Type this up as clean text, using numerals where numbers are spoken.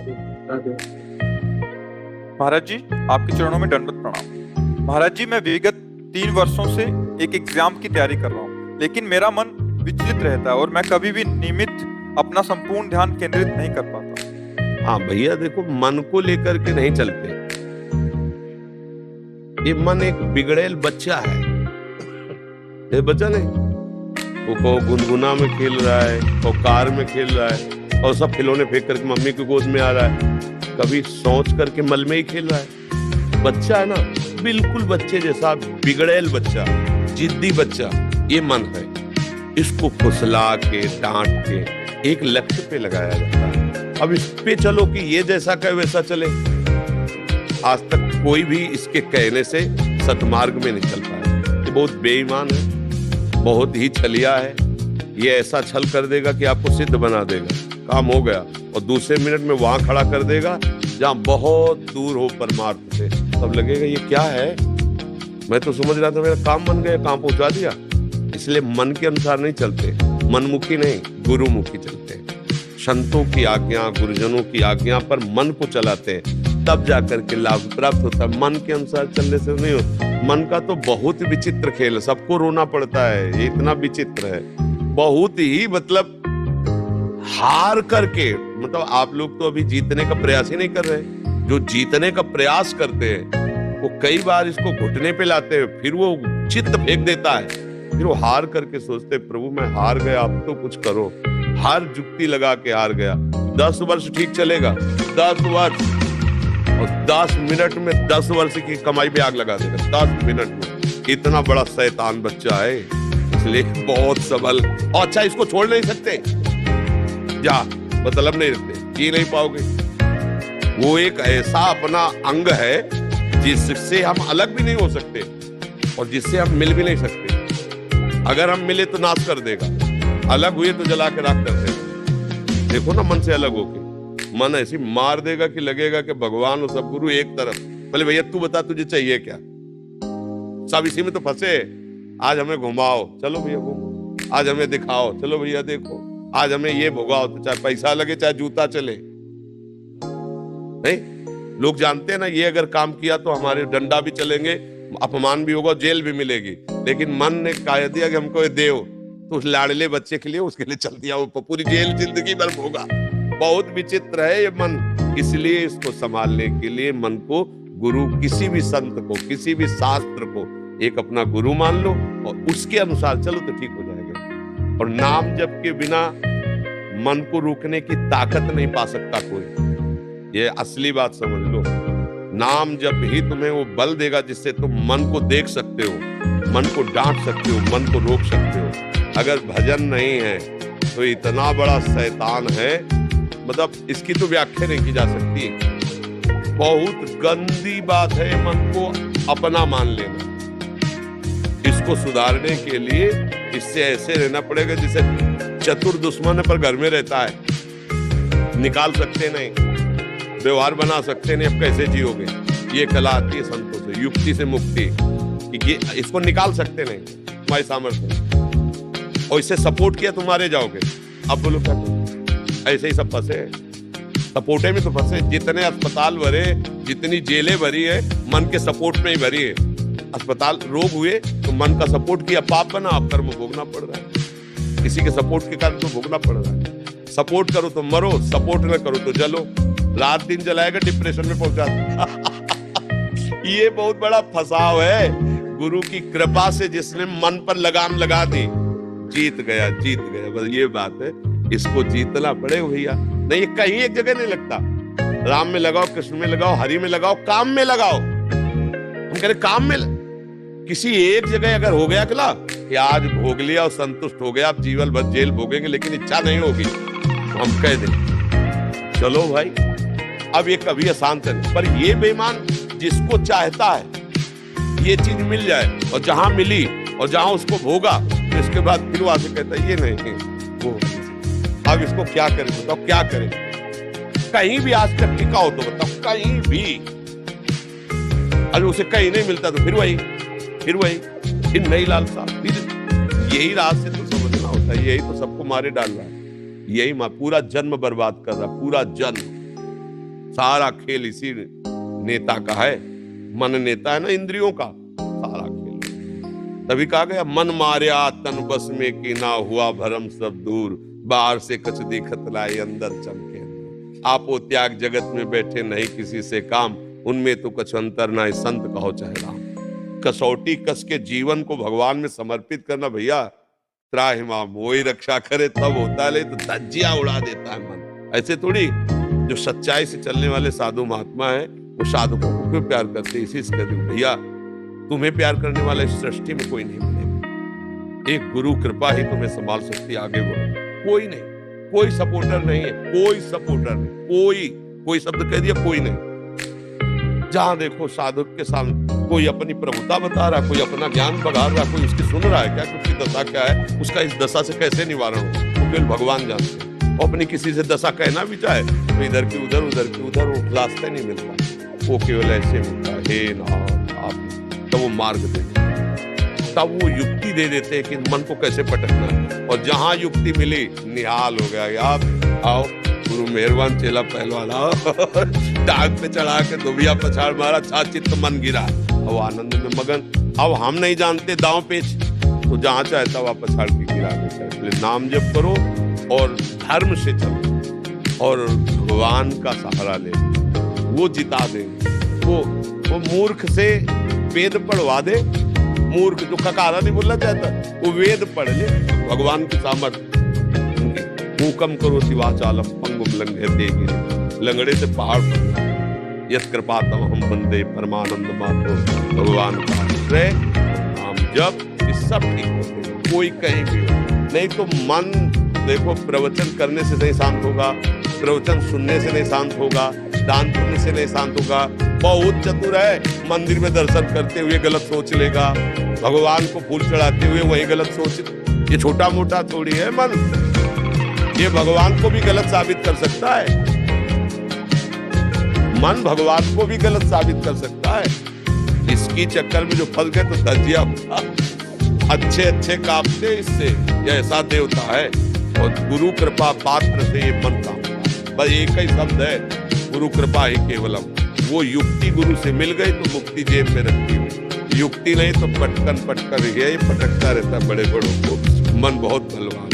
राधे। महाराज जी, आपके चरणों में दंडवत प्रणाम। महाराज जी, मैं विगत 3 वर्षों से एक एग्जाम की तैयारी कर रहा हूँ, लेकिन मेरा मन विचलित रहता है और मैं कभी भी नियमित अपना संपूर्ण ध्यान केंद्रित नहीं कर पाता। हाँ भैया, देखो, मन को लेकर के नहीं चलते। ये मन एक बिगड़ेल बच्चा है। ये बच्चा नहीं, वो गुनगुना में खेल रहा है, वो कार में खेल रहा है और सब खिलौने फेंक करके मम्मी की गोद में आ रहा है, कभी सोच करके मल में ही खेल रहा है। बच्चा है ना, बिल्कुल बच्चे जैसा बिगड़ेल बच्चा, जिद्दी बच्चा, ये मन है। इसको फुसला के डांट के एक लक्ष्य पे लगाया जाता है। अब इस पे चलो कि ये जैसा कहे वैसा चले। आज तक कोई भी इसके कहने से सतमार्ग में नहीं चल पाया। ये बहुत बेईमान है, बहुत ही छलिया है। ये ऐसा छल कर देगा कि आपको सिद्ध बना देगा, काम हो गया, और दूसरे मिनट में वहां खड़ा कर देगा जहां बहुत दूर हो परमार्थ से। तब लगेगा ये क्या है, मैं तो समझ रहा था मेरा काम बन गया, काम पहुंचा दिया। इसलिए मन के अनुसार नहीं चलते, मनमुखी नहीं, गुरुमुखी चलते हैं। संतों की आज्ञा, गुरुजनों की आज्ञा पर मन को चलाते हैं, तब जाकर के लाभ प्राप्त होता है। मन के अनुसार चलने से नहीं होता। मन का तो बहुत विचित्र खेल है, सबको रोना पड़ता है, ये इतना विचित्र है, बहुत ही, मतलब हार करके, मतलब आप लोग तो अभी जीतने का प्रयास ही नहीं कर रहे। जो जीतने का प्रयास करते हैं वो कई बार इसको घुटने पे लाते हैं, फिर वो चित्त फेंक देता है, फिर वो हार करके सोचते प्रभु मैं हार गया, अब तो कुछ करो। हर जुक्ति लगा के हार गया। 10 वर्ष ठीक चलेगा, 10 वर्ष, और 10 मिनट में 10 वर्ष की कमाई पे आग लगा देगा। 10 मिनट में इतना बड़ा शैतान बच्चा है, इसलिए बहुत सबल। और अच्छा, इसको छोड़ नहीं सकते, जा मतलब नहीं रखते, जी नहीं पाओगे। वो एक ऐसा अपना अंग है जिससे हम अलग भी नहीं हो सकते और जिससे हम मिल भी नहीं सकते। अगर हम मिले तो नाश कर देगा, अलग हुए तो जला के राख कर देगा। देखो ना, मन से अलग होके मन ऐसी मार देगा कि लगेगा कि भगवान और सदगुरु एक तरफ। बोले भैया तू बता तुझे चाहिए क्या, सब इसी में तो फंसे। आज हमें घुमाओ, चलो भैया घूमो। आज हमें दिखाओ, चलो भैया देखो। आज हमें ये भोगाओ, तो चाहे पैसा लगे चाहे जूता चले। नहीं, लोग जानते हैं ना, ये अगर काम किया तो हमारे डंडा भी चलेंगे, अपमान भी होगा, जेल भी मिलेगी। लेकिन मन ने कह दिया कि हमको ये देव, तो उस लाडले बच्चे के लिए, उसके लिए चल दिया, वो पूरी जेल जिंदगी भर भोगा। बहुत विचित्र है ये मन। इसलिए इसको संभालने के लिए मन को गुरु, किसी भी संत को, किसी भी शास्त्र को एक अपना गुरु मान लो और उसके अनुसार चलो तो ठीक हो जाएगा। और नाम जप के बिना मन को रोकने की ताकत नहीं पा सकता कोई। ये असली बात समझ लो। नाम जप ही तुम्हें वो बल देगा जिससे तुम मन को देख सकते हो, मन को डांट सकते हो, मन को रोक सकते हो। अगर भजन नहीं है तो इतना बड़ा शैतान है, मतलब इसकी तो व्याख्या नहीं की जा सकती। बहुत गंदी बात है मन को अपना मान लेना। इसको सुधारने के लिए इससे ऐसे रहना पड़ेगा जैसे चतुर दुश्मन पर घर में रहता है, निकाल सकते नहीं, व्यवहार बना सकते नहीं, अब कैसे जियोगे। ये कला आती है संतों से, युक्ति से मुक्ति, कि इसको निकाल सकते नहीं, तुम्हारी सामर्थ्य, और इससे सपोर्ट किया तुम्हारे जाओगे। अब बोलो क्या, ऐसे ही सब फंसे, सपोर्टे में तो फंसे। जितने अस्पताल भरे, जितनी जेलें भरी है, मन के सपोर्ट में ही भरी है। अस्पताल रोग हुए तो मन का सपोर्ट किया, पाप बना, अब कर्म भोगना पड़ रहा है। किसी के सपोर्ट के कारण तो भोगना पड़ रहा है। सपोर्ट करो तो मरो, सपोर्ट न करो तो जलो। रात दिन जलाएगा, डिप्रेशन में पहुंचा ये बहुत बड़ा फंसाव है। गुरु की कृपा से जिसने मन पर लगाम लगा दी, जीत गया, जीत गया। बस ये बात है, इसको जीतना पड़ेगा भैया। नहीं, ये कहीं एक जगह नहीं लगता। राम में लगाओ, कृष्ण में लगाओ, हरि में लगाओ, काम में लगाओ। हम कह रहे काम में, किसी एक जगह अगर हो गया कि आज भोग लिया और संतुष्ट हो गया, आप जीवन भर जेल भोगेंगे, लेकिन इच्छा नहीं होगी, तो हम कह दें चलो भाई अब ये कभी अशांत है। पर ये बेईमान जिसको चाहता है ये चीज मिल जाए, और जहां मिली और जहां उसको भोगा, तो इसके बाद फिर वहां से कहता है ये नहीं वो। अब इसको क्या करें बताओ, क्या करें। कहीं भी आज तक टिका हो तो बताओ, कहीं भी। अरे उसे कहीं नहीं मिलता तो फिर वही, फिर नहीं लालसा, फिर यही रात से तो समझना होता है। यही तो सबको मारे डाल रहा है, यही पूरा जन्म बर्बाद कर रहा है, पूरा जन्म। सारा खेल इसी नेता का है। मन नेता है ना इंद्रियों का, सारा खेल। तभी कहा गया मन मार्या तन बस में की ना हुआ भरम सब दूर, बाहर से कछ दिखत लाई अंदर चमके। आपो त्याग जगत में बैठे नहीं किसी से काम, उनमें तो कछ अंतर ना संत कहो चाहे राम। कसौटी कस के जीवन को भगवान में समर्पित करना भैया, त्राहि मां मोहि रक्षा करे तब होता है, तो धज्जियां उड़ा देता है मन। ऐसे थोड़ी, जो सच्चाई से चलने वाले साधु महात्मा है वो साधकों को क्यों प्यार करते, इसी से कहते भैया तुम्हें प्यार करने वाला इस सृष्टि में कोई नहीं मिलेगा। एक गुरु कृपा ही तुम्हें संभाल सकती है, आगे बढ़ो। कोई नहीं, कोई सपोर्टर नहीं है, कोई सपोर्टर नहीं, कोई शब्द कह दिया कोई नहीं। जहां देखो साधक के सामने कोई अपनी प्रभुता बता रहा, कोई अपना ज्ञान बढ़ा रहा, कोई उसकी सुन रहा है क्या, उसकी दशा क्या है, उसका इस दशा से कैसे निवारण हो, तो केवल भगवान जानते हैं। और अपनी किसी से दशा कहना भी चाहे तो इधर की उधर, उधर की उधर, वो रास्ता नहीं मिलता। वो केवल ऐसे होता है, हे नाथ आप, तब वो मार्ग देते, तब वो युक्ति दे देते हैं कि मन को कैसे पटकना है। और जहां युक्ति मिली निहाल हो गया, यार आओ गुरु मेहरबान चेला पहलवान, टांग पे चढ़ा के दुबिया पछाड़ मारा, चित्त मन गिरा, अब आनंद में मगन। अब हम नहीं जानते दांव पेच, तो जहां चाहता वहां पछाड़ के गिरा देता है। इसलिए नाम जप करो और धर्म से चलो और भगवान का सहारा ले, वो जिता देंगे। वो मूर्ख से वेद पढ़वा दे, मूर्ख जो ककारा नहीं बोलना चाहता वो वेद पढ़ ले, भगवान की सामर्थ्य। हुकम करो शिवाचालम पंगुम लंघयते गिरिम, लंगड़े से पहाड़ पर यत कृपातम हम बंदे परमानंद मातो। भगवान का आश्रय नाम जप, इस सब ठीक होते, कोई कहीं भी हो। नहीं तो मन देखो प्रवचन करने से नहीं शांत होगा, प्रवचन सुनने से नहीं शांत होगा, दान पुण्य से नहीं शांत होगा। बहुत चतुर है, मंदिर में दर्शन करते हुए गलत सोच लेगा, भगवान को फूल चढ़ाते हुए वही गलत सोच। ये छोटा मोटा थोड़ी है मन, ये भगवान को भी गलत साबित कर सकता है। मन भगवान को भी गलत साबित कर सकता है। इसकी चक्कर में जो फंस गए तो धज्जिया अच्छे अच्छे कांपते इससे, ये ऐसा देवता है। और गुरु कृपा पात्र से ये मन कांपता, बस एक ही शब्द है, गुरु कृपा ही केवलम। वो युक्ति गुरु से मिल गई तो मुक्ति जेब में रखती हुई, युक्ति नहीं तो पटकन पटकन यही पटकता रहता बड़े बड़ों को। मन बहुत बलवान।